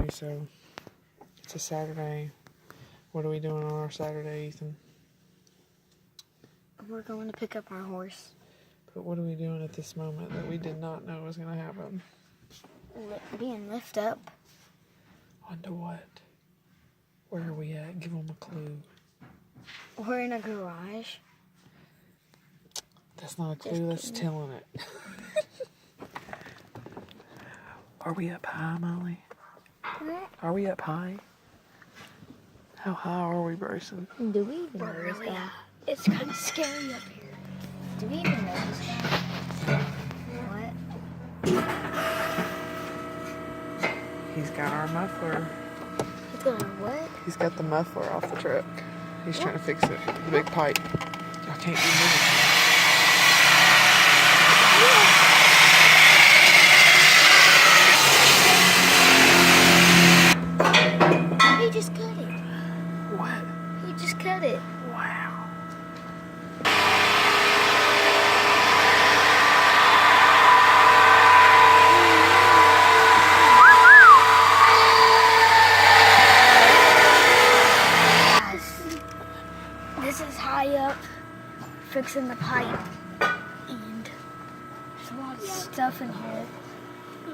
Okay, so it's a Saturday. What are we doing on our Saturday, Ethan? We're going to pick up our horse. But what are we doing at this moment that we did not know was going to happen? Being lift up. Onto what? Where are we at? Give them a clue. We're in a garage. That's not a clue, that's telling it. Are we up high, Molly? What? Are we up high? How high are we, Bryson? Do we even know this guy? It's kind of scary up here. Do we even know this guy? What? He's got our muffler. He's got our what? He's got the muffler off the truck. He's trying to fix it. The big pipe. I can't be moving. He just cut it. What? He just cut it. Wow. This is high up, fixing the pipe, and there's a lot of stuff in here.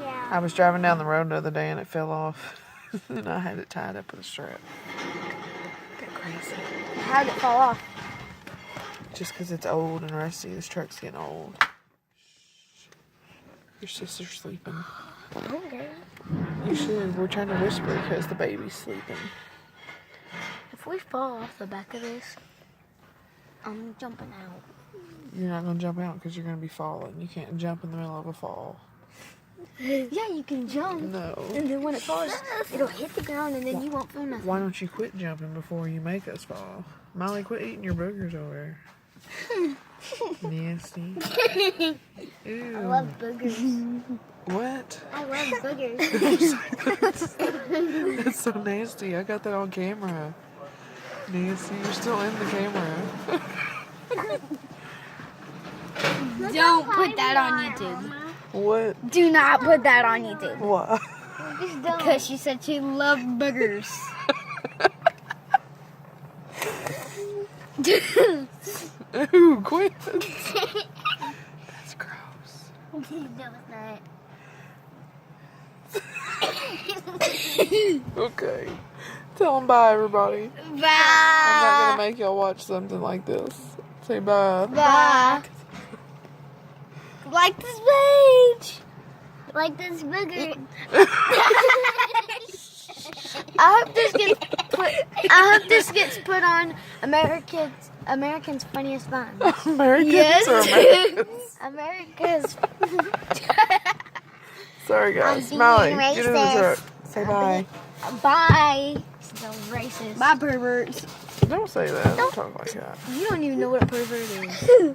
Yeah. I was driving down the road the other day and it fell off. And I had it tied up with a strap. Get crazy. How did it fall off? Just because it's old and rusty. This truck's getting old. Your sister's sleeping. Okay. You should. We're trying to whisper because the baby's sleeping. If we fall off the back of this, I'm jumping out. You're not going to jump out because you're going to be falling. You can't jump in the middle of a fall. Yeah, you can jump. No. And then when it falls, it'll hit the ground and then you won't feel nothing. Why don't you quit jumping before you make us fall? Molly, quit eating your boogers over there. Nasty. Ew. I love boogers. What? I love boogers. That's so nasty. I got that on camera. Nancy, you're still in the camera. Don't put that on YouTube. What? Do not put that on YouTube. What? Because she said she loved boogers. Ew, quit. That's gross. No, it's not. Okay. Tell them bye, everybody. Bye. I'm not going to make y'all watch something like this. Say bye. Bye. Like this page. Like this booger. I hope this gets put on American's Funniest Vines. Americans or Americans? America's. Sorry, guys. being Molly, get in the racist. truck. Say bye. Bye. So racist. Bye, perverts. Don't say that. Don't talk like that. You don't even know what a pervert is.